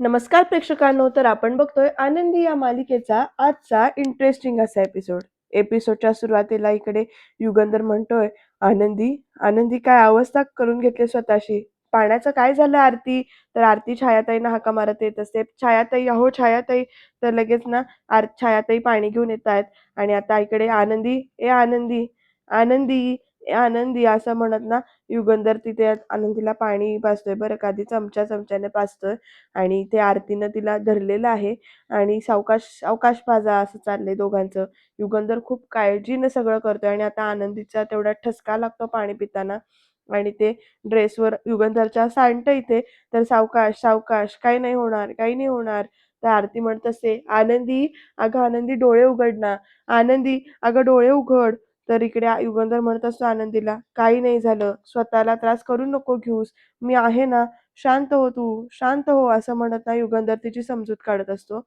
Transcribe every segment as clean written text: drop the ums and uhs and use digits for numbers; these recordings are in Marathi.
नमस्कार प्रेक्षकांनो, तर आपण बघतोय आनंदी या मालिकेचा आजचा इंटरेस्टिंग असा एपिसोड. एपिसोडच्या सुरुवातीला इकडे युगंधर म्हणतोय, आनंदी, आनंदी काय अवस्था करून घेतली स्वतःशी. पाण्याचं काय झालं आरती? तर आरती छायाताईंना हाका मारत येत असते. छायाताई, अहो छायाताई. तर लगेच ना छायाताई पाणी घेऊन येत आहेत आणि आता इकडे आनंदी, ए आनंदी, आनंदी, ए आनंदी असं म्हणत ना युगंधर तिथे आनंदीला पाणी पाजतोय बरं का. आधी चमच्याने पाजतोय आणि ते आरतीनं तिला धरलेलं आहे आणि सावकाश सावकाश पाजा असं चाललंय दोघांचं. युगंधर खूप काळजीनं सगळं करतोय आणि आता आनंदीचा तेवढा ठसका लागतो पाणी पिताना आणि ते ड्रेसवर युगंधरच्या सांडतं इथे. तर सावकाश सावकाश, काही नाही होणार, काही नाही होणार. तर आरती म्हणत असते, आनंदी, अगं आनंदी डोळे उघड ना, आनंदी अगं डोळे उघड. तर इकडे युगंधर म्हणत असतो आनंदीला, काही नाही झालं, स्वतःला त्रास करू नको घेऊस, मी आहे ना, शांत हो तू, शांत हो, असं म्हणत ना युगंधर तिची समजूत काढत असतो.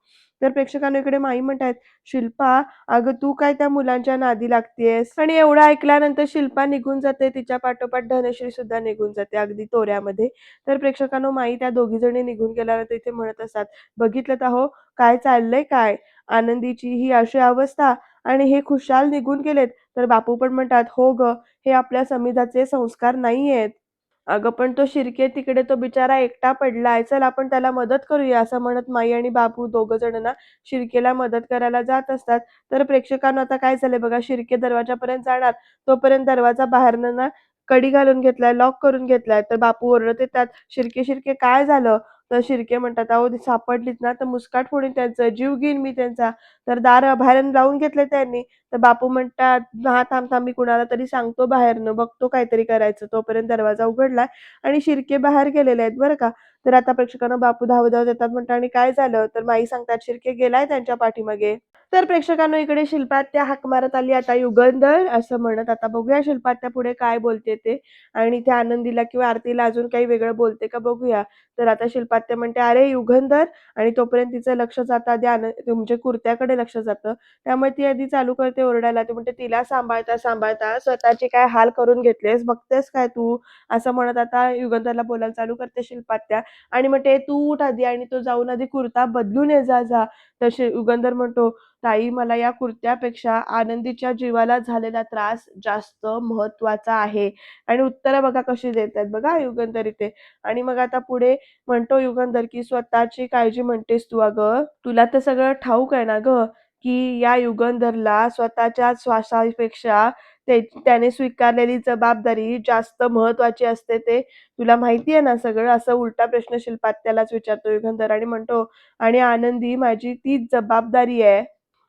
तर प्रेक्षकांनो इकडे माई म्हणतायत, शिल्पा, अगं तू काय त्या मुलांच्या नादी लागतेस? आणि एवढं ऐकल्यानंतर शिल्पा निघून जाते. तिच्या पाठोपाठ धनश्री सुद्धा निघून जाते अगदी तोऱ्यामध्ये. तर प्रेक्षकांनो माई त्या दोघी जणी निघून गेल्यानंतर इथे म्हणत असतात, बघितलं हो काय चाललंय काय? आनंदीची ही अशी अवस्था आणि हे खुशाल निघून गेलेत. तर बापू पण म्हणतात, हो ग, हे आपल्या समिधाचे संस्कार नाहीयेत. अगं पण तो शिर्के तिकडे तो बिचारा एकटा पडलाय. चल आपण त्याला मदत करूया, असं म्हणत माई आणि बापू दोघं जण ना शिर्केला मदत करायला जात असतात. तर प्रेक्षकांनो आता काय झालंय बघा, शिर्के दरवाजापर्यंत जाणार, तोपर्यंत दरवाजा बाहेरनं ना कडी घालून घेतलाय, लॉक करून घेतलाय. तर बापू ओरडत येतात, शिर्के शिर्के काय झालं? तर शिर्के म्हणतात, अहो ती सापडलीत ना तर मुस्काट फोडीन त्यांचं, जीव घेईन मी त्यांचा. तर दार बाहेरून लावून घेतले त्यांनी. तर बापू म्हणतात, हा थांब थांब, मी कुणाला तरी सांगतो बाहेरनं, बघतो काहीतरी करायचं. तोपर्यंत दरवाजा उघडलाय आणि शिर्के बाहेर गेलेले आहेत बरं का. तर आता प्रेक्षकांना बापू धावत धावत येतात, म्हणतात आणि काय झालं? तर माई सांगतात, शिर्के गेलाय त्यांच्या पाठीमागे. तर प्रेक्षकांनो इकडे शिल्पात्या हाक मारत आली, आता युगंधर असं म्हणत. आता बघूया शिल्पात्या पुढे काय बोलते ते आणि त्या आनंदीला किंवा आरतीला अजून काही वेगळं बोलते का बघूया. तर आता शिल्पात्या म्हणते, अरे युगंधर, आणि तोपर्यंत तिचं लक्ष जातं आधी म्हणजे कुर्त्याकडे लक्ष जातं. त्यामुळे ती आधी चालू करते ओरडायला. ती म्हणते, तिला सांभाळता सांभाळता स्वतःचे काय हाल करून घेतलेस, बघतेस काय तू? असं म्हणत आता युगंधरला बोलायला चालू करते शिल्पात्या आणि म्हणते, तू उठ आधी आणि तो जाऊन आधी कुर्ता बदलून ये जा जा. तर युगंधर म्हणतो, ताई, मला या कुर्त्यापेक्षा आनंदीच्या जीवाला झालेला त्रास जास्त महत्वाचा आहे. आणि उत्तरं बघा कशी देतात बघा युगंधर इथे. आणि मग आता पुढे म्हणतो युगंधर, की स्वतःची काळजी म्हणतेस तू, अगं तुला तर सगळं ठाऊक आहे ना गं, की या युगंधरला स्वतःच्या श्वासापेक्षा त्याने स्वीकारलेली जबाबदारी जास्त महत्वाची असते, ते तुला माहिती आहे ना सगळं? असं उलटा प्रश्न शिल्पात्यालाच विचारतो युगंधर आणि म्हणतो, आणि आनंदी माझी तीच जबाबदारी आहे,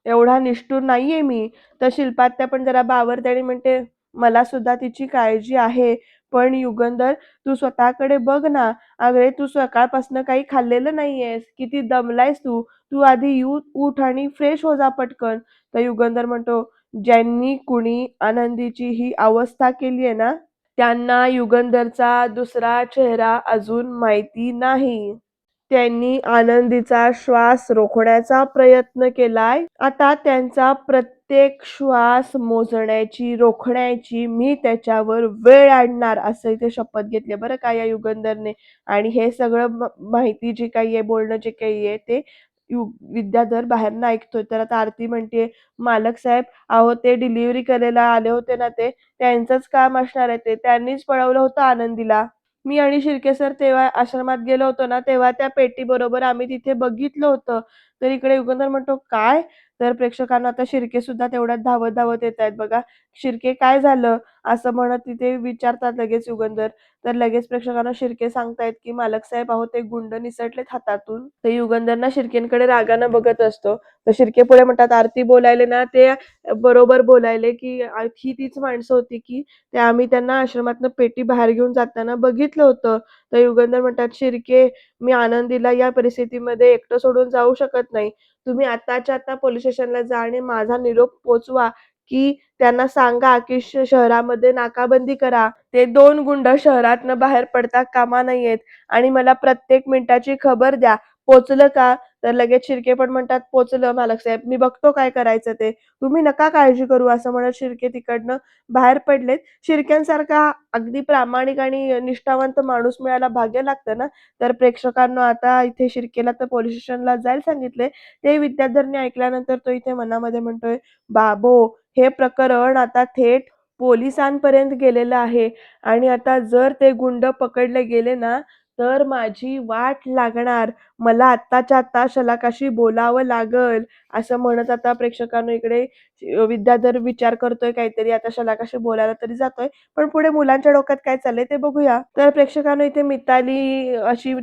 एवढा निष्ठुर नाहीये मी. तर शिल्पात्या पण जरा बावरते आणि म्हणते, मला सुद्धा तिची काळजी आहे. पण युगंधर, तू स्वतःकडे बघ ना. अरे तू सकाळपासनं काही खाल्लेलं नाहीयेस, किती दमलायस तू. तू आधी उठ आणि फ्रेश हो जा पटकन. तर युगंधर म्हणतो, ज्यांनी कुणी आनंदीची ही अवस्था केली आहे ना, त्यांना युगंधरचा दुसरा चेहरा अजून माहिती नाही. त्यांनी आनंदीचा श्वास रोखण्याचा प्रयत्न केलाय. आता त्यांचा प्रत्येक श्वास मोजण्याची, रोखण्याची मी त्याच्यावर वेळ आणणार, असं इथे शपथ घेतली बरं का या युगंधरने. आणि हे सगळं माहिती जी काही आहे, बोलणं जे काही आहे ते विद्याधर बाहेरनं ऐकतोय. तर आता आरती म्हणते, मालक साहेब, अहो ते डिलिव्हरी करायला आले होते ना, ते त्यांचंच काम असणार आहे, ते त्यांनीच पळवलं होतं आनंदीला. मी आणि शिर्के सर तेव्हा आश्रमात गेलो होतो ना, तेव्हा त्या पेटीबरोबर आम्ही तिथे बघितलं होतं. तर इकडे युगंधर म्हणतो, काय? तर प्रेक्षकांना आता शिर्के सुद्धा तेवढ्यात धावत धावत येतायत बघा. शिर्के काय झालं? असं म्हणत तिथे विचारतात लगेच युगंधर. तर लगेच प्रेक्षकांना शिर्के सांगतायत, की मालक साहेब, अहो ते गुंड निसटलेत हातातून. तर युगंधर ना शिर्केंकडे रागानं बघत असतो. तर शिर्के पुढे म्हणतात, आरती बोलायले ना ते बरोबर बोलायले, की ही तीच माणसं होती, की ते आम्ही त्यांना आश्रमातनं पेटी बाहेर घेऊन जाताना बघितलं होतं. तर युगंधर म्हणतात, शिर्के, मी आनंदीला या परिस्थितीमध्ये एकटं सोडून जाऊ शकत नाही. तुम्ही आत्ताच्या आता पोलीस स्टेशनला जा आणि माझा निरोप पोहोचवा, की त्यांना सांगा, की शहरामध्ये नाकाबंदी करा. ते 2 गुंड शहरातनं बाहेर पडता कामा नयेत आणि मला प्रत्येक मिनिटाची खबर द्या. पोहोचलं का? तर लगेच शिर्के पण म्हणतात, "पोहोचलं मालक साहेब, मी बघतो काय करायचं ते. तुम्ही नका काळजी करू." असं म्हणत शिर्के तिकडनं बाहेर पडलेत. शिर्क्यांसारखा अगदी प्रामाणिक आणि निष्ठावंत माणूस मिळायला भाग्य लागतं ना, तर प्रेक्षकांनो आता इथे शिर्केला तर पोलिस स्टेशनला जायला सांगितले. ते विद्याधरने ऐकल्यानंतर तो इथे मनामध्ये म्हणतोय, "बाबो, हे प्रकरण आता थेट पोलिसांपर्यंत गेलेलं आहे आणि आता जर ते गुंड पकडले गेले ना, तर माझी वाट लागणार. मला आत्ताच्या आत्ता शलाकाशी बोलावं लागल." असं म्हणत आता प्रेक्षकांनो इकडे विद्याधर विचार करतोय काहीतरी. आता शलाकाशी बोलायला तरी जातोय, पण पुढे मुलांच्या डोक्यात काय चाललंय ते बघूया. तर प्रेक्षकांनो इथे मिताली अशी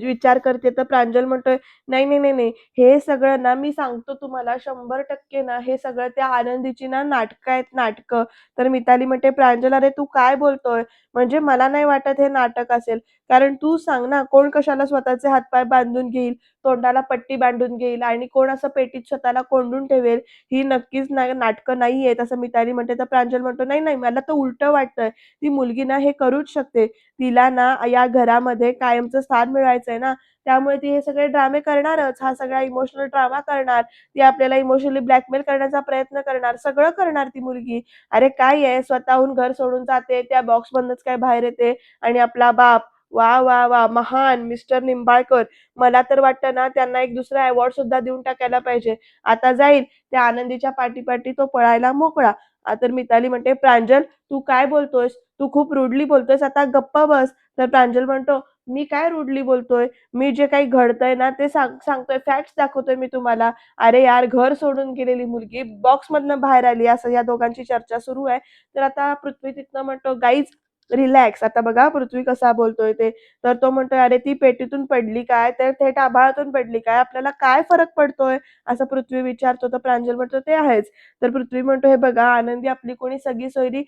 विचार करते, तर प्रांजल म्हणतोय, "नाही, नाही, नाही, नाही. हे सगळं ना मी सांगतो तुम्हाला 100% ना हे सगळं त्या आनंदीची ना नाटकं आहेत, नाटकं." तर मिताली म्हणते, "प्रांजल अरे तू काय बोलतोय? म्हणजे मला नाही वाटत हे नाटक असेल. कारण तू सांग ना, कोण कशाला स्वतःचे हातपाय बांधून घेईल, तोंडाला पट्टी बांधून घेईल आणि कोण असं पेटीत स्वतःला कोंडून ठेवेल? ही नक्कीच नाटकं नाहीयेत." असं मिताली म्हणते. तर प्रांजल म्हणतो, "नाही, नाही. मला तर उलटं वाटतंय. ती मुलगी ना हे करूच शकते. तिला ना या घरामध्ये कायमचं स्थान मिळवायचंय ना, त्यामुळे ती हे सगळे ड्रामे करणारच. हा सगळा इमोशनल ड्रामा करणार. ती आपल्याला इमोशनली ब्लॅकमेल करण्याचा प्रयत्न करणार. सगळं करणार ती मुलगी. अरे काय आहे, स्वतःहून घर सोडून जाते, त्या बॉक्समधनंच काय बाहेर येते आणि आपला बाप वाह! वाह! वाह! महान मिस्टर निंबाळकर. मला तर वाटतं ना त्यांना एक दुसरा अवॉर्ड सुद्धा देऊन टाकायला पाहिजे. आता जाईल त्या आनंदीच्या पाठी-पाठी तो पळायला मोकळा." तर मिताली म्हणते, "प्रांजल तू काय बोलतोयस? तू खूप रूडली बोलतोयस. आता गप्प बस." तर प्रांजल म्हणतो, "मी काय रूडली बोलतोय? मी जे काही घडतंय ना ते सांगतोय, फॅक्ट्स दाखवतोय मी तुम्हाला. अरे यार, घर सोडून गेलेली मुलगी बॉक्समधनं बाहेर आली." असं या दोघांची चर्चा सुरू आहे. तर आता पृथ्वी तिथनं म्हणतो, "गाईज रिलॅक्स." आता बघा पृथ्वी कसा बोलतोय ते. तर तो म्हणतोय, "अरे ती पेटीतून पडली काय? तर थेट आभाळातून पडली काय? आपल्याला काय फरक पडतोय?" असं पृथ्वी विचारतो. तर प्रांजल म्हणतो, "ते आहेच." तर पृथ्वी म्हणतो, "हे बघा आनंदी आपली कोणी सगी-सोयरी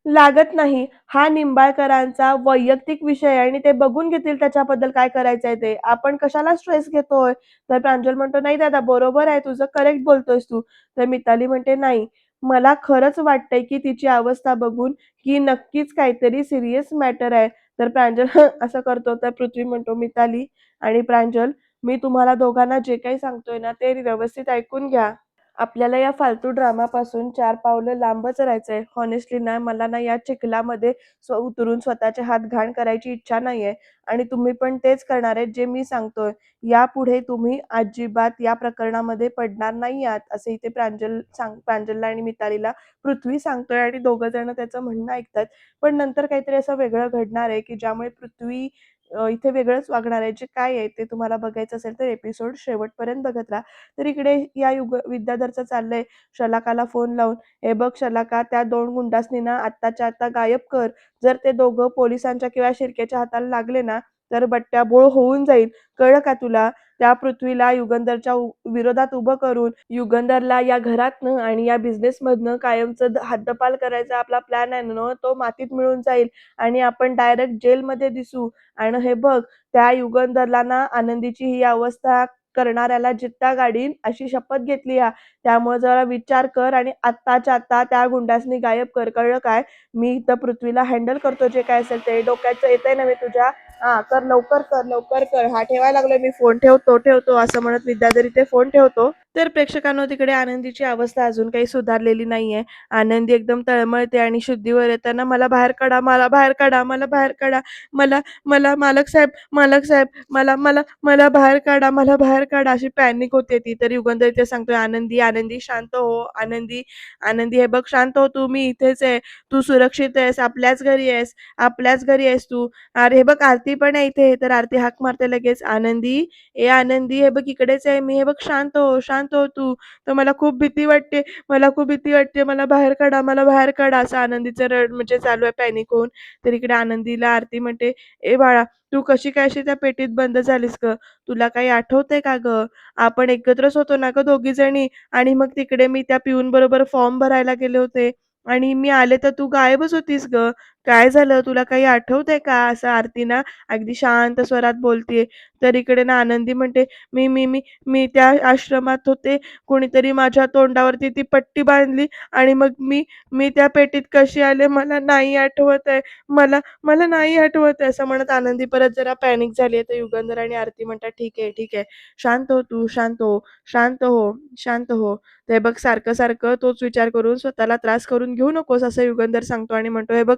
लागत नाही. हा निंबाळकरांचा वैयक्तिक विषय आहे आणि ते बघून घेतील त्याच्याबद्दल काय करायचंय ते. आपण कशाला स्ट्रेस घेतोय?" तर प्रांजल म्हणतो, "नाही दादा बरोबर आहे तुझं, करेक्ट बोलतोयस तू." तर मिताली म्हणते, "नाही, मला खरंच वाटतंय की तिची अवस्था बघून की नक्कीच काहीतरी सीरियस मॅटर आहे." तर प्रांजल असं करतो. तर पृथ्वी म्हणतो, "मिताली आणि प्रांजल, मी तुम्हाला दोघांना जे काही सांगतोय ना, ते व्यवस्थित ऐकून घ्या. आपल्याला या फालतू ड्रामापासून 4 पावलं लांबच राहायचंय. हॉनेस्टली ना, मला ना या चिखलामध्ये उतरून स्वतःचे हात घाण करायची इच्छा नाहीये आणि तुम्ही पण तेच करणार आहेत जे मी सांगतोय. यापुढे तुम्ही अजिबात या प्रकरणामध्ये पडणार नाही आहात." असे इथे प्रांजलला आणि मितालीला पृथ्वी सांगतोय आणि दोघं जण त्याचं म्हणणं ऐकतायत. पण नंतर काहीतरी असं वेगळं घडणार आहे, की ज्यामुळे पृथ्वी इथे वेगळंच वागणार आहे. जे काय आहे ते तुम्हाला बघायचं असेल तर एपिसोड शेवटपर्यंत बघत राहा. तर इकडे या विद्याधरचं चाललंय शलाकाला फोन लावून, "हे बघ शलाका, त्या 2 गुंडासनी ना आत्ताच्या आत्ता गायब कर. जर ते दोघं पोलिसांच्या किंवा शिर्केच्या हाताला लागले ना, तर बट्ट्याबोळ होऊन जाईल. कळलं का तुला?" त्या पृथ्वीला युगंधरच्या विरोधात उभं करून युगंधरला या घरातनं आणि या बिझनेसमधनं कायमचं हद्दपार करायचा आपला प्लॅन आहे ना, तो मातीत मिळून जाईल आणि आपण डायरेक्ट जेलमध्ये दिसू. आणि हे बघ, त्या युगंधरला ना आनंदीची ही अवस्था करणाऱ्याला जित्ता गाडीन अशी शपथ घेतली हा. त्यामुळे जरा विचार कर आणि आत्ताच्या आत्ता त्या गुंडासनी गायब कर. कळलं काय? मी इथं पृथ्वीला हँडल करतो जे काय असेल ते. डोक्याचं येतंय नव्हे तुझ्या? हां, कर लवकर कर, लवकर कर. हां, ठेवायला लागलोय मी फोन. ठेवतो, ठेवतो असं म्हणत विद्याधर ते फोन ठेवतो. तर प्रेक्षकांनो तिकडे आनंदीची अवस्था अजून काही सुधारलेली नाहीये. आनंदी एकदम तळमळते आणि शुद्धीवर येताना, "मला बाहेर काढा, मला बाहेर काढा, मला बाहेर काढा. मला मला मालक साहेब, मालक साहेब, मला मला मला बाहेर काढा, मला बाहेर काढा." अशी पॅनिक होते ती. तर युगंधर इथे सांगतोय, "आनंदी, आनंदी शांत हो. आनंदी, आनंदी हे बघ शांत हो तू. मी इथेच आहे. तू सुरक्षित आहेस. आपल्याच घरी आहेस. आपल्याच घरी आहेस तू. अरे हे बघ आरती पण आहे इथे." तर आरती हाक मारते लगेच, "आनंदी, ए आनंदी हे बघ इकडेच आहे मी. हे बघ शांत हो, शांत हो तू. तर मला खूप भीती वाटते. मला खूप भीती वाटते. मला बाहेर काढा, मला बाहेर काढा." असं आनंदीचं म्हणजे चालू आहे पॅनिक होऊन. तर इकडे आनंदीला आरती म्हणते, "ए बाळा, तू कशी काय अशी त्या पेटीत बंद झालीस गं? तुला काही आठवतंय का गं? आपण एकत्रच होतो ना गं दोघीजणी आणि मग तिकडे मी त्या पिऊनबरोबर फॉर्म भरायला गेले होते आणि मी आले तर तू गायबच होतीस गं. काय झालं? तुला काही आठवतंय का?" असं आरती ना अगदी शांत स्वरात बोलतीये. तर इकडे ना आनंदी म्हणते, "मी मी मी मी त्या आश्रमात होते. कोणीतरी माझ्या तोंडावरती ती पट्टी बांधली आणि मग मी मी त्या पेटीत कशी आले मला नाही आठवत आहे. मला मला नाही आठवत आहे." असं म्हणत आनंदी परत जरा पॅनिक झाली तर युगंधर आणि आरती म्हणतात, "ठीक आहे, ठीक आहे. शांत हो तू, शांत हो, शांत हो, शांत हो." ते बघ सारखं-सारखं तोच विचार करून स्वतःला त्रास करून घेऊ नकोस असं युगंधर सांगतो आणि म्हणतो, "हे बघ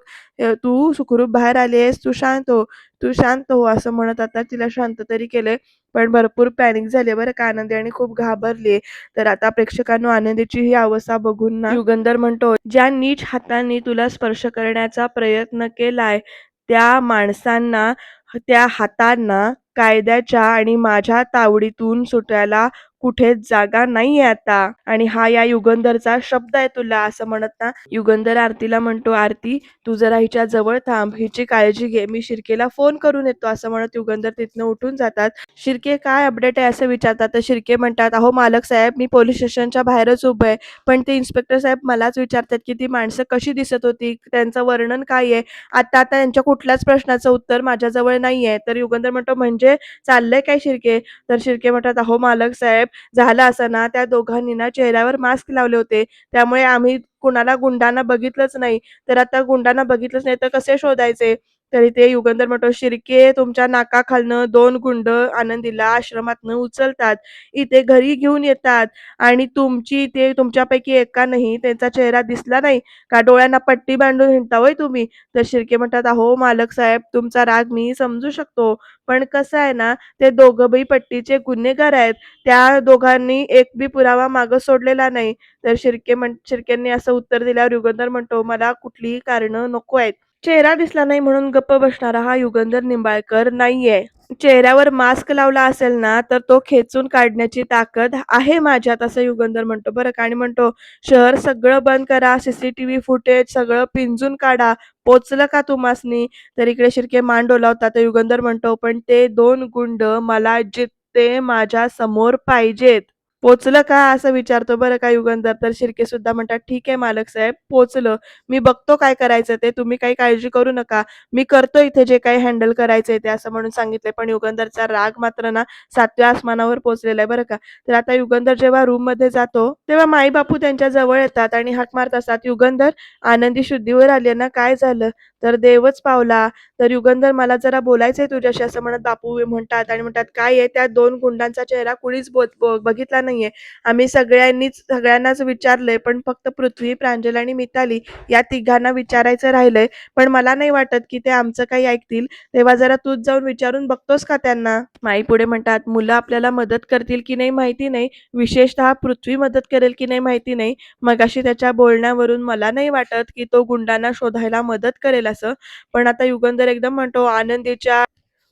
तू सुखरूप बाहेर आली आहेस, तू शांत हो, तू शांत हो." असं म्हणत आता तिला शांत तरी केलंय, पण भरपूर पॅनिक झाली बरं का आनंदी आणि खूप घाबरली तर आता प्रेक्षकांनो आनंदीची ही अवस्था बघून ना युगंधर म्हणतो, "ज्या नीच हातांनी तुला स्पर्श करण्याचा प्रयत्न केलाय, त्या माणसांना, त्या हातांना कायद्याच्या आणि माझ्या तावडीतून सुटायला कुठेच जागा नाहीये आता आणि हा या युगंधरचा शब्द आहे तुला." असं म्हणत ना युगंधर आरतीला म्हणतो, "आरती तू जरा हिच्या जवळ थांब, हिची काळजी घे. मी शिर्केला फोन करून येतो." असं म्हणत युगंधर तिथनं उठून जातात. शिर्के काय अपडेट आहे असं विचारतात. तर शिर्के म्हणतात, "अहो मालक साहेब, मी पोलीस स्टेशनच्या बाहेरच उभं आहे. पण ते इन्स्पेक्टर साहेब मलाच विचारतात, की ती माणसं कशी दिसत होती? त्यांचं वर्णन काय आहे? आता त्यांच्या कुठल्याच प्रश्नाचं उत्तर माझ्याजवळ नाहीये." तर युगंधर म्हणतो, "म्हणजे चाललंय काय शिर्के?" तर शिर्के म्हणतात, "अहो मालक साहेब, झालं असं ना, त्या दोघांनी ना चेहऱ्यावर मास्क लावले होते. त्यामुळे आम्ही कुणाला गुंडांना बघितलंच नाही. तर आता गुंडांना बघितलंच नाही तर कसे शोधायचे?" तरी ते युगंधर म्हणतो, "शिर्के, तुमच्या नाकाखालनं 2 गुंड आनंदीला आश्रमातनं उचलतात. इथे घरी घेऊन येतात आणि तुमची ते तुमच्यापैकी एकानंही त्यांचा चेहरा दिसला नाही का? डोळ्यांना पट्टी बांधून हिंडता होय तुम्ही?" तर शिर्के म्हणतात, "अहो मालक साहेब, तुमचा राग मी समजू शकतो. पण कसं आहे ना, ते दोघं बी पट्टीचे गुन्हेगार आहेत. त्या दोघांनी एक बी पुरावा मागं सोडलेला नाही." तर शिर्केंनी असं उत्तर दिल्यावर युगंधर म्हणतो, "मला कुठलीही कारणं नको आहेत. चेहरा दिसला नाही म्हणून गप्प बसणारा हा युगंधर निंबाळकर नाहीये. चेहऱ्यावर मास्क लावला असेल ना, तर तो खेचून काढण्याची ताकद आहे माझ्यात." असं युगंधर म्हणतो बरं का आणि म्हणतो, "शहर सगळं बंद करा, सीसीटीव्ही फुटेज सगळं पिंजून काढा. पोचलं का तुम्हासनी?" तर इकडे शिर्के मान डोलावतात. तर युगंधर म्हणतो, "पण ते 2 गुंड मला जित्ते माझ्या समोर पाहिजेत." "पोचलं का?" असं विचारतो बरं का युगंधर. तर शिर्के सुद्धा म्हणतात, "ठीक आहे मालक साहेब, पोचलं. मी बघतो काय करायचं ते. तुम्ही काही काळजी करू नका. मी करतो इथे जे काही हँडल करायचंय ते." असं म्हणून सांगितलंय. पण युगंधरचा राग मात्र ना 7व्या आसमानावर पोहोचलेला आहे बरं का. तर आता युगंधर जेव्हा रूममध्ये जातो, तेव्हा माई-बापू त्यांच्या जवळ येतात आणि हाक मारत असतात, "युगंधर, आनंदी शुद्धीवर आली ना, काय झालं?" तर "देवच पावला." तर "युगंधर, मला जरा बोलायचंय तुझ्याशी." असं म्हणत बापू म्हणतात आणि म्हणतात, "काय आहे?" "त्या 2 गुंडांचा चेहरा कुणीच बघितला नाहीये. आम्ही सगळ्यांनाच विचारलंय, पण फक्त पृथ्वी, प्रांजल आणि मिताली या तिघांना विचारायचं राहिलंय. पण मला नाही वाटत की ते आमचं काही ऐकतील. तेव्हा जरा तूच जाऊन विचारून बघतोस का त्यांना?" माई पुढे म्हणतात, "मुलं आपल्याला मदत करतील की नाही माहिती नाही. विशेषतः पृथ्वी मदत करेल की नाही माहिती नाही. मगाशी त्याच्या बोलण्यावरून मला नाही वाटत की तो गुंडांना शोधायला मदत करेल असं." पण आता युगंधर एकदम म्हणतो, "आनंदीच्या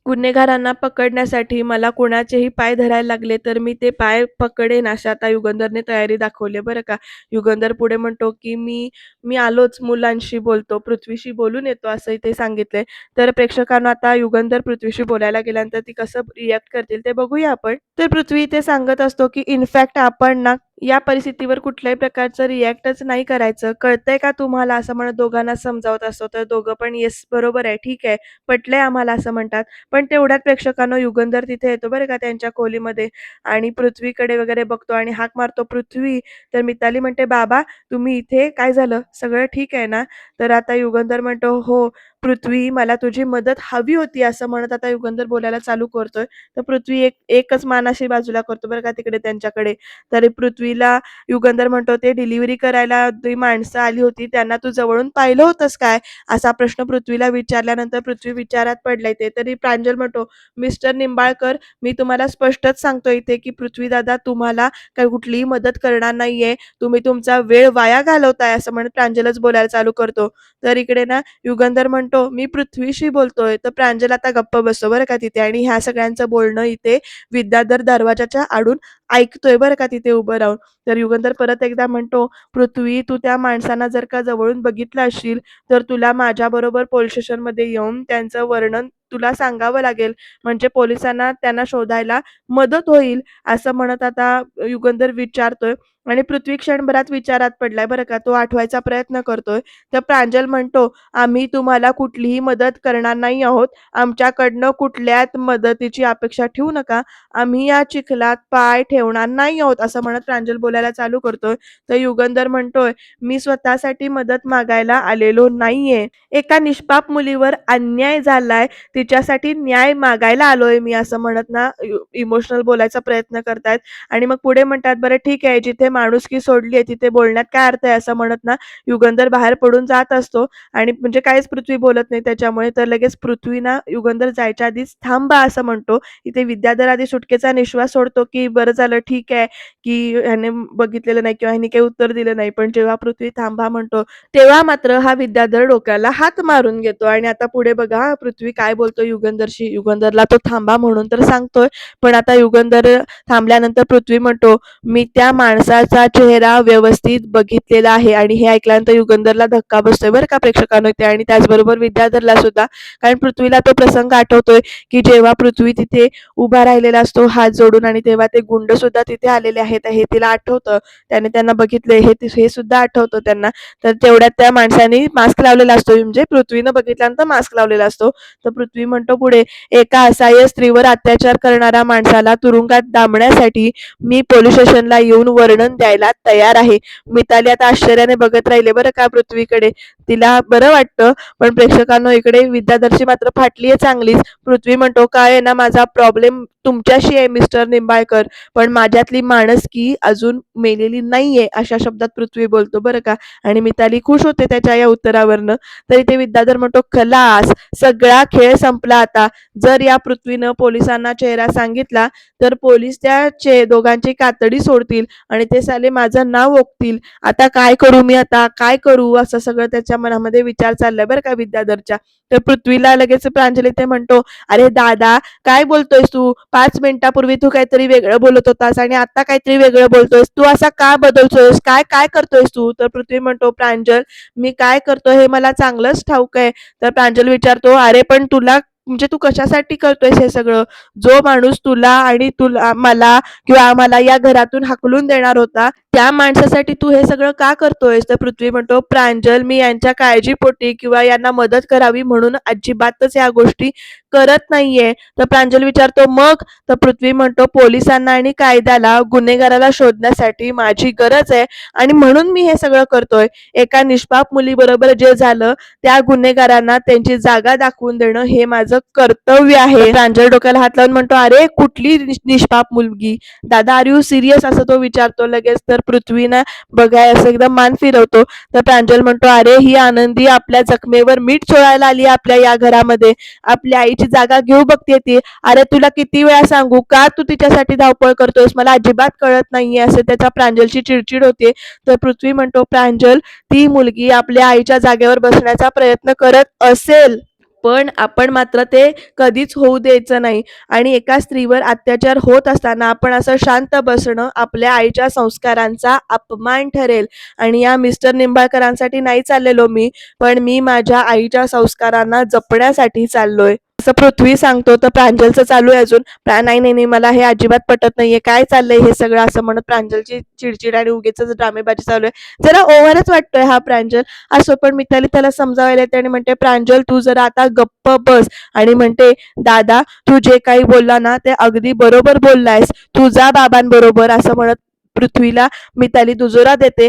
गुन्हेगारांना पकडण्यासाठी मला कुणाचेही पाय धरायला लागले तर मी ते पाय पकडेन." अशा आता युगंधरने तयारी दाखवली बरं का. युगंधर पुढे म्हणतो, की "मी मी आलोच मुलांशी बोलतो, पृथ्वीशी बोलून येतो." असंही ते सांगितलंय. तर प्रेक्षकांनो आता युगंधर पृथ्वीशी बोलायला गेल्यानंतर ती कसं रिएक्ट करतील ते बघूया आपण. तर पृथ्वी इथे सांगत असतो, की इनफॅक्ट आपण ना या परिस्थितीवर कुठल्याही प्रकारचं रिएक्टच नाही करायचं. "कळतंय का तुम्हाला?" असं म्हणत दोघांना समजावत असतो. तर दोघं पण "येस, बरोबर आहे, ठीक आहे, पटलंय आम्हाला." असं म्हणतात. पण तेवढ्यात प्रेक्षकांनो युगंधर तिथे येतो बरं का त्यांच्या खोलीमध्ये आणि पृथ्वीकडे वगैरे बघतो आणि हाक मारतो, "पृथ्वी." तर मिताली म्हणते, "बाबा, तुम्ही इथे? काय झालं? सगळं ठीक आहे ना?" तर आता युगंधर म्हणतो, "हो पृथ्वी, मला तुझी मदत हवी होती." असं म्हणत आता युगंधर बोलायला चालू करतोय. तर पृथ्वी एकच मान अशी बाजूला करतो बरं का तिकडे त्यांच्याकडे. तरी पृथ्वीला युगंधर म्हणतो, "ते डिलिव्हरी करायला ती माणसं आली होती, त्यांना तू जवळून पाहिलं होतंस काय?" असा प्रश्न पृथ्वीला विचारल्यानंतर पृथ्वी विचारात पडला इथे. तरी प्रांजल म्हणतो, "मिस्टर निंबाळकर, मी तुम्हाला स्पष्टच सांगतो इथे, की पृथ्वीदादा तुम्हाला काही कुठलीही मदत करणार नाहीये. तुम्ही तुमचा वेळ वाया घालवताय." असं म्हणत प्रांजलच बोलायला चालू करतो. तर इकडे ना युगंधर म्हणतो, "मी पृथ्वीशी बोलतोय." तर प्रांजल आता गप्प बसतो बरं का तिथे आणि ह्या सगळ्यांचं बोलणं इथे विद्याधर दरवाजाच्या आडून ऐकतोय बरं का तिथे उभं राहून. तर युगंधर परत एकदा म्हणतो, "पृथ्वी, तू त्या माणसांना जर का जवळून बघितलं असशील तर तुला माझ्याबरोबर पोलीस स्टेशनमध्ये येऊन त्यांचं वर्णन तुला सांगावं लागेल. म्हणजे पोलिसांना त्यांना शोधायला मदत होईल." असं म्हणत आता युगंधर विचारतोय आणि पृथ्वी क्षणभरात विचारात पडलाय बरं का. तो आठवायचा प्रयत्न करतोय. तर प्रांजल म्हणतो, "आम्ही तुम्हाला कुठलीही मदत करणार नाही आहोत. आमच्याकडनं कुठल्याच मदतीची अपेक्षा ठेवू नका. आम्ही या चिखलात पाय ठेवणार नाही आहोत," असं म्हणत प्रांजल बोलायला चालू करतोय. तर युगंधर म्हणतोय, "मी स्वतःसाठी मदत मागायला आलेलो नाहीये. एका निष्पाप मुलीवर अन्याय झालाय, तिच्यासाठी न्याय मागायला आलोय मी," असं म्हणत ना इमोशनल बोलायचा प्रयत्न करतायत. आणि मग पुढे म्हणतात, "बरं ठीक आहे, जिथे माणुसकी सोडली आहे तिथे बोलण्यात काय अर्थ आहे," असं म्हणत ना युगंधर बाहेर पडून जात असतो. आणि म्हणजे काहीच पृथ्वी बोलत नाही त्याच्यामुळे. तर लगेच पृथ्वी ना युगंधर जायच्या आधीच "थांबा," असं म्हणतो. इथे विद्याधर आधी सुटकेचा निश्वास सोडतो, की बरं झालं ठीक आहे, की ह्याने बघितलेलं नाही किंवा ह्याने काही उत्तर दिलं नाही. पण जेव्हा पृथ्वी "थांबा" म्हणतो, तेव्हा मात्र हा विद्याधर डोक्याला हात मारून घेतो. आणि आता पुढे बघा हां, पृथ्वी काय बोलतो युगंधरशी. युगंधरला तो थांबा म्हणून तर सांगतोय, पण आता युगंधर थांबल्यानंतर पृथ्वी म्हणतो, "मी त्या माणसाचा चेहरा व्यवस्थित बघितलेला आहे." आणि हे ऐकल्यानंतर युगंधरला धक्का बसतोय बरं का प्रेक्षकांनो इथे, आणि त्याचबरोबर विद्याधरला सुद्धा. कारण पृथ्वीला तो प्रसंग आठवतोय, की जेव्हा पृथ्वी तिथे उभा राहिलेला असतो हात जोडून, आणि तेव्हा ते गुंड सुद्धा तिथे आलेले आहेत हे तिला आठवतं. त्याने त्यांना बघितलंय हे सुद्धा आठवतं त्यांना. तर तेवढ्यात त्या माणसाने मास्क लावलेला असतो, म्हणजे पृथ्वीनं बघितल्यानंतर मास्क लावलेला असतो. तर पृथ्वी म्हणतो पुढे, "एका असहाय्य स्त्रीवर अत्याचार करणाऱ्या माणसाला तुरुंगात डांबण्यासाठी मी पोलीस स्टेशनला येऊन वर्णन द्यायला तयार आहे." मिताली आता आश्चर्याने बघत राहिले बरं का पृथ्वीकडे. तिला बरं वाटतं, पण प्रेक्षकांनो इकडे विद्याधरची मात्र फाटली आहे चांगलीच. पृथ्वी म्हणतो, "काय आहे ना, माझा प्रॉब्लेम तुमच्याशी आहे मिस्टर निंबाळकर, पण माझ्यातली माणुसकी अजून मेलेली नाहीये," अशा शब्दात पृथ्वी बोलतो बरं का. आणि मिताली खुश होते त्याच्या या उत्तरावरनं. तर इथे विद्याधर म्हणतो, "खलास, सगळा खेळ संपला आता. जर या पृथ्वीनं पोलिसांना चेहरा सांगितला तर पोलीस त्या दोघांची कातडी सोडतील आणि ते साले माझं नाव ओकतील. आता काय करू मी, आता काय करू?" असं सगळं त्याच्या मनामध्ये विचार चाललाय बरं का विद्याधरच्या. तर पृथ्वीला लगेच प्रांजली ते म्हणतो, "अरे दादा, काय बोलतोयस तू? 5 मिनिटापूर्वी तू काहीतरी वेगळं बोलत होतास आणि आता काहीतरी वेगळं बोलतोयस. तू असा का बदलतोयस? काय काय करतोयस तू?" तर पृथ्वी म्हणतो, "प्रांजल, मी काय करतोय हे मला चांगलंच ठाऊक आहे." तर प्रांजल विचारतो, "अरे पण तुला, म्हणजे तू कशासाठी करतोयस हे सगळं? जो माणूस तुला आणि मला किंवा आम्हाला या घरातून हाकलून देणार होता, त्या माणसासाठी तू हे सगळं का करतोयस?" तर पृथ्वी म्हणतो, "प्रांजल, मी यांच्या काळजीपोटी किंवा यांना मदत करावी म्हणून अजिबातच या गोष्टी करत नाहीये." तर प्रांजल विचारतो, "मग?" तर पृथ्वी म्हणतो, "पोलिसांना आणि कायद्याला गुन्हेगाराला शोधण्यासाठी माझी गरज आहे आणि म्हणून मी हे सगळं करतोय. एका निष्पाप मुलीबरोबर जे झालं, त्या गुन्हेगारांना त्यांची जागा दाखवून देणं हे माझं कर्तव्य आहे." प्रांजल डोक्याला हात लावून म्हणतो, "अरे कुठली निष्पाप मुलगी? दादा, आर यू सिरियस?" असं तो विचारतो लगेच. तर पृथ्वीनं बघाय असं एकदम मान फिरवतो. तर प्रांजल म्हणतो, "अरे ही आनंदी आपल्या जखमेवर मीठ चोळायला आली आपल्या या घरामध्ये. आपल्या आईची जागा घेऊ बघते ती. अरे तुला किती वेळा सांगू, का तू तिच्यासाठी धावपळ करतोयस? मला अजिबात कळत नाहीये." असं त्याच्या प्रांजलची चिडचिड होते. तर पृथ्वी म्हणतो, "प्रांजल, ती मुलगी आपल्या आईच्या जागेवर बसण्याचा प्रयत्न करत असेल, पण आपण मात्र ते कधीच होऊ द्यायचं नाही. आणि एका स्त्रीवर अत्याचार होत असताना आपण असं शांत बसणं आपल्या आईच्या संस्कारांचा अपमान ठरेल. आणि या मिस्टर निंबाळकरांसाठी नाही चाललेलो मी, पण मी माझ्या आईच्या संस्कारांना जपण्यासाठी चाललोय." असं पृथ्वी सांगतो. तर प्रांजलचं चालू आहे अजून, "नाही नाही नाही, मला हे अजिबात पटत नाहीये, काय चाललंय हे सगळं?" असं म्हणत प्रांजलची चिडचिड आणि उगीच ड्रामेबाजी चालू आहे. जरा ओव्हरच वाटतोय हा प्रांजल. असो, पण मिताली त्याला समजावायला येते आणि म्हणते, "प्रांजल, तू जरा आता गप्प बस." आणि म्हणते, "दादा, तू जे काही बोलला ना ते अगदी बरोबर बोललायस. तू जा बाबांबरोबर," असं म्हणत पृथ्वीला मिताली दुजोरा देते.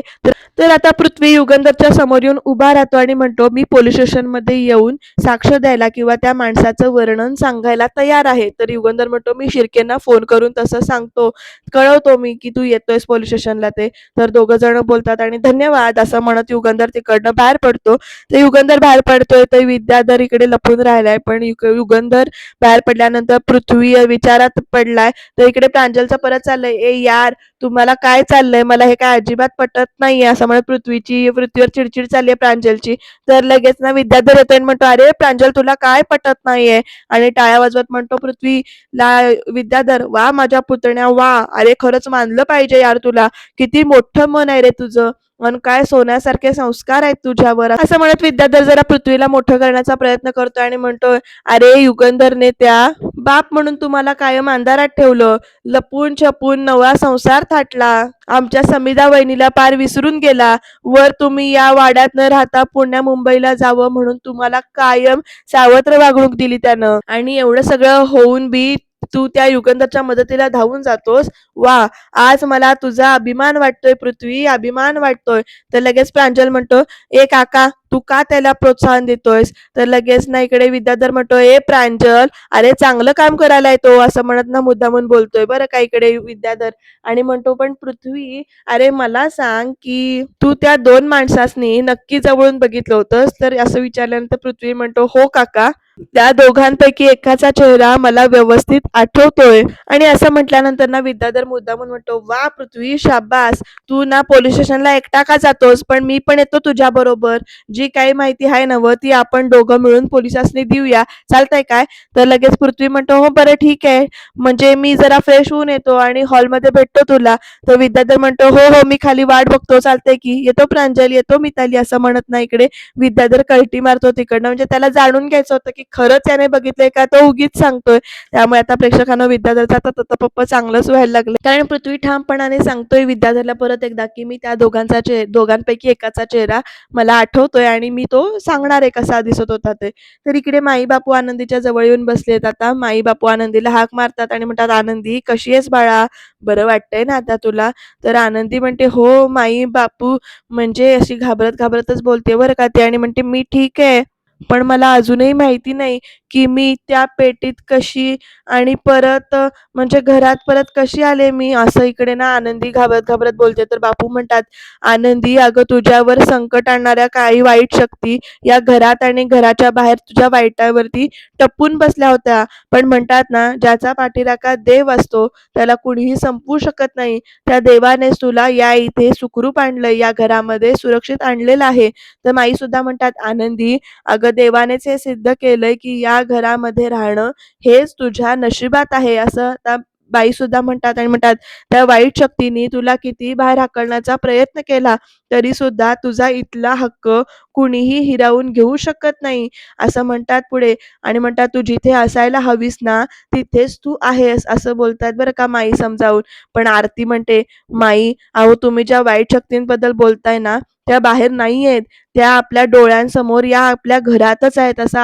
तर आता पृथ्वी युगंधरच्या समोर येऊन उभा राहतो आणि म्हणतो, "मी पोलीस स्टेशनमध्ये येऊन साक्ष द्यायला किंवा त्या माणसाचं वर्णन सांगायला तयार आहे." तर युगंधर म्हणतो, "मी शिर्केंना फोन करून तसं सांगतो, कळवतो मी की तू येतोयस पोलीस स्टेशनला ते." तर दोघं जण बोलतात आणि "धन्यवाद," असं म्हणत युगंधर तिकडनं बाहेर पडतो. तर युगंधर बाहेर पडतोय तर विद्याधर इकडे लपून राहिलाय. पण युगंधर बाहेर पडल्यानंतर पृथ्वी विचारात पडलाय. तर इकडे प्रांजलचं परत चाललंय, "ए यार, तुम्हाला काय चाललंय? मला हे काय अजिबात पटत नाहीये," असं म्हणत पृथ्वीवर चिडचिड चालली आहे प्रांजलची. तर लगेच ना विद्याधर येतोय आणि म्हणतो, "अरे प्रांजल, तुला काय पटत नाहीये?" आणि टाळ्या वाजवत म्हणतो पृथ्वीला, "विद्याधर, वा माझ्या पुतण्या वा. अरे खरंच मानलं पाहिजे यार तुला. किती मोठं मन आहे रे तुझं." अन काय सोन्यासारखे संस्कार आहेत तुझ्यावर, असं म्हणत विद्याधर जरा पृथ्वीला मोठं करण्याचा प्रयत्न करतोय आणि म्हणतोय, अरे युगंधरने त्या बाप म्हणून तुम्हाला कायम अंधारात ठेवलं, लपून छपून नवा संसार थाटला, आमच्या समिधा वहिनीला पार विसरून गेला, वर तुम्ही या वाड्यात न राहता पुण्या मुंबईला जावं म्हणून तुम्हाला कायम सावत्र वागणूक दिली त्यानं, आणि एवढं सगळं होऊन बी तू त्या युगंधरच्या मदतीला धावून जातोस. वा, आज मला तुझा अभिमान वाटतोय पृथ्वी, अभिमान वाटतोय. तर लगेच प्रांजल म्हणतो, ए काका, तू का त्याला प्रोत्साहन देतोयस? तर लगेच ना इकडे विद्याधर म्हणतो, ए प्रांजल, अरे चांगलं काम करायला येतो, असं म्हणत ना मुद्दामून बोलतोय बरं का इकडे विद्याधर. आणि म्हणतो, पण पृथ्वी, अरे मला सांग की तू त्या दोन माणसांनी नक्की जवळून बघितलं होतंस? तर असं विचारल्यानंतर पृथ्वी म्हणतो, हो काका, त्या दोघांपैकी एकाचा चेहरा मला व्यवस्थित आठवतोय. आणि असं म्हटल्यानंतर ना विद्याधर मुद्दामून म्हणतो, वा पृथ्वी, शाबास, तू ना पोलीस स्टेशनला एकटा का जातोस? पण मी पण येतो तुझ्या बरोबर. जी काही माहिती आहे ना ती आपण दोघं मिळून पोलिसांनी देऊया, चालतंय काय? तर लगेच पृथ्वी म्हणतो, हो बरं ठीक आहे, म्हणजे मी जरा फ्रेश होऊन येतो आणि हॉलमध्ये भेटतो तुला. तर विद्याधर म्हणतो, हो हो, मी खाली वाट बघतो, चालतंय की, येतो प्रांजल, येतो मिताली, असं म्हणत ना इकडे विद्याधर कल्टी मारतो तिकडनं. म्हणजे त्याला जाणून घ्यायचं होतं की खरंच याने बघितलंय का तो उगीच सांगतोय. त्यामुळे आता प्रेक्षकांना विद्याधरचा आता पप्पा चांगलंच व्हायला लागलं, कारण पृथ्वी ठामपणाने सांगतोय विद्याधरला परत एकदा की मी त्या दोघांपैकी एकाचा चेहरा मला आठवतोय आणि मी तो सांगणार आहे कसा दिसत होता ते. तर इकडे माई बापू आनंदीच्या जवळ येऊन बसलेत. आता माई बापू आनंदीला हाक मारतात आणि म्हणतात, आनंदी कशी आहेस बाळा, बरं वाटतंय ना आता तुला? तर आनंदी म्हणते, हो माई बापू, म्हणजे अशी घाबरत घाबरतच बोलते बरं का ती, आणि म्हणते, मी ठीक आहे, पण मला अजूनही माहिती नाही की मी त्या पेटीत कशी आणि परत म्हणजे घरात परत कशी आले मी, असं इकडे ना आनंदी घाबरत घाबरत बोलते. तर बापू म्हणतात, आनंदी, अगं तुझ्यावर संकट आणणाऱ्या काही वाईट शक्ती या घरात आणि घराच्या बाहेर तुझ्या वाईटावरती टपून बसल्या होत्या, पण म्हणतात ना, ज्याचा पाठीराखा देव असतो त्याला कुणीही संपवू शकत नाही. त्या देवानेच तुला या इथे सुखरूप आणलं, या घरामध्ये सुरक्षित आणलेलं आहे. तर माई सुद्धा म्हणतात, आनंदी, अगं देवानेच हे सिद्ध केलंय की या घरामध्ये राहणं हेच तुझ्या नशिबात आहे, असं त्या बाई सुद्धा म्हणतात. आणि म्हणतात, त्या वाईट शक्तीने तुला किती बाहेर हाकलण्याचा प्रयत्न केला तरी सुद्धा तुझा इथला हक्क कुणीही हिरावून घेऊ शकत नाही, असं म्हणतात पुढे. आणि म्हणतात, तू जिथे असायला हवीस ना तिथेच तू आहेस, असं बोलतात बरं का माई समजावून. पण आरती म्हणते, माई, अहो तुम्ही ज्या वाईट शक्तींबद्दल बोलताय ना त्या बाहेर नाही आहेत, त्या आपल्या डोळ्यांसमोर या आपल्या घरातच आहेत, असं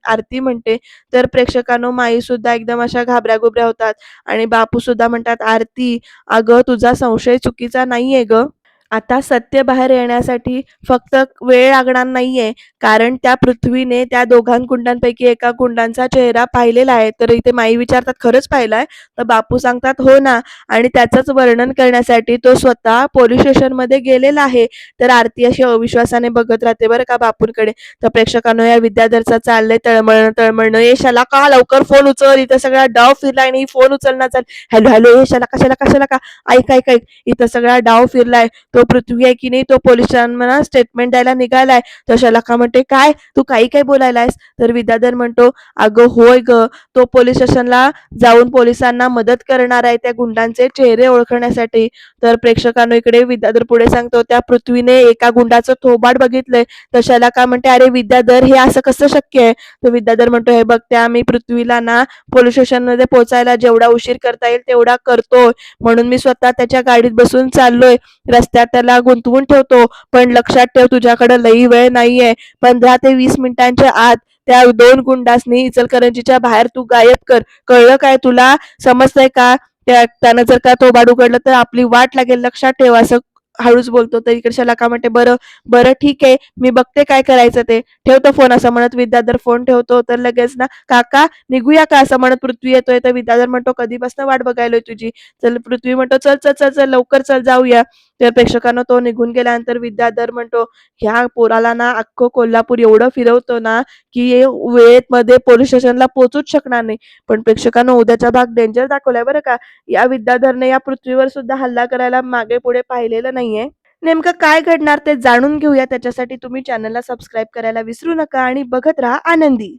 आरती म्हणते. तर प्रेक्षकांनो, माई सुद्धा एकदम अशा घाबऱ्या होतात. आणि बापू सुद्धा म्हणतात, आरती, अगं तुझा संशय चुकीचा नाहीये ग, आता सत्य बाहेर येण्यासाठी फक्त वेळ लागणार नाहीये, कारण त्या पृथ्वीने त्या दोघां गुंडांपैकी एका गुंडांचा चेहरा पाहिलेला आहे. तर इथे माई विचारतात, खरंच पाहिलाय? तर बापू सांगतात, हो ना, आणि त्याचंच वर्णन करण्यासाठी तो स्वतः पोलीस स्टेशनमध्ये गेलेला आहे. तर आरती अशी अविश्वासाने बघत राहते बरं का बापूंकडे. तर प्रेक्षकांनो, या विद्याधरचा चाललंय तळमळणं तळमळणं, ए शाला का लवकर फोन उचल, इथं सगळा डाव फिरलाय आणि फोन उचलना, चाल, हॅलो हॅलो, ए शाला कशाला कशाला का, ऐक ऐक ऐक, इथं सगळा डाव फिरलाय, तो पृथ्वी आहे की नाही तो पोलिसांना स्टेटमेंट द्यायला निघालाय. तर शलाका म्हणते, काय तू काही काय बोलायलायस? तर विद्याधर म्हणतो, अगं होय ग, तो पोलीस स्टेशनला जाऊन पोलिसांना मदत करणार आहे त्या गुंडांचे चेहरे ओळखण्यासाठी. तर प्रेक्षकांनो, इकडे विद्याधर पुढे सांगतो, त्या पृथ्वीने एका गुंडाचं थोबाड बघितलंय. तर शलाका म्हणते, अरे विद्याधर, हे असं कसं शक्य आहे? तर विद्याधर म्हणतो, हे बघ, त्या मी पृथ्वीला ना पोलीस स्टेशनमध्ये पोहोचायला जेवढा उशीर करता येईल तेवढा करतो, म्हणून मी स्वतः त्याच्या गाडीत बसून चाललोय, रस्त्यात त्याला गुंतवून ठेवतो, पण लक्षात ठेव तुझ्याकडे लई वेळ नाहीये, 15 ते 20 मिनिटांच्या आत त्या दोन गुंडासनी इचलकरंजीच्या बाहेर तू गायब कर, कळलं काय तुला? समजतंय का? त्यानं जर का थोबाड उघडलं तर आपली वाट लागेल, लक्षात ठेव, असं हळूच बोलतो. तर इकडे शलाका म्हणते, बरं बरं ठीक आहे, मी बघते काय करायचं ते, ठेवतो फोन, असं म्हणत विद्याधर फोन ठेवतो. तर लगेच ना, काका निघूया का, असं म्हणत पृथ्वी येतोय. तर विद्याधर म्हणतो, कधीपासून वाट बघायलोय तुझी. चल, पृथ्वी म्हणतो, चल चल चल चल, लवकर चल, जाऊया. तर प्रेक्षकांना तो निघून गेल्यानंतर विद्याधर म्हणतो, ह्या पोराला ना अख्खं कोल्हापूर एवढं फिरवतो ना की वेळेत मध्ये पोलीस स्टेशनला पोहोचूच शकणार नाही. पण प्रेक्षकांना उद्याचा भाग डेंजर दाखवलाय बरं का. या विद्याधरने या पृथ्वीवर सुद्धा हल्ला करायला मागे पुढे पाहिलेलं नाहीये. नेमकं काय घडणार ते जाणून घेऊया, त्याच्यासाठी तुम्ही चॅनलला सबस्क्राईब करायला विसरू नका आणि बघत राहा आनंदी.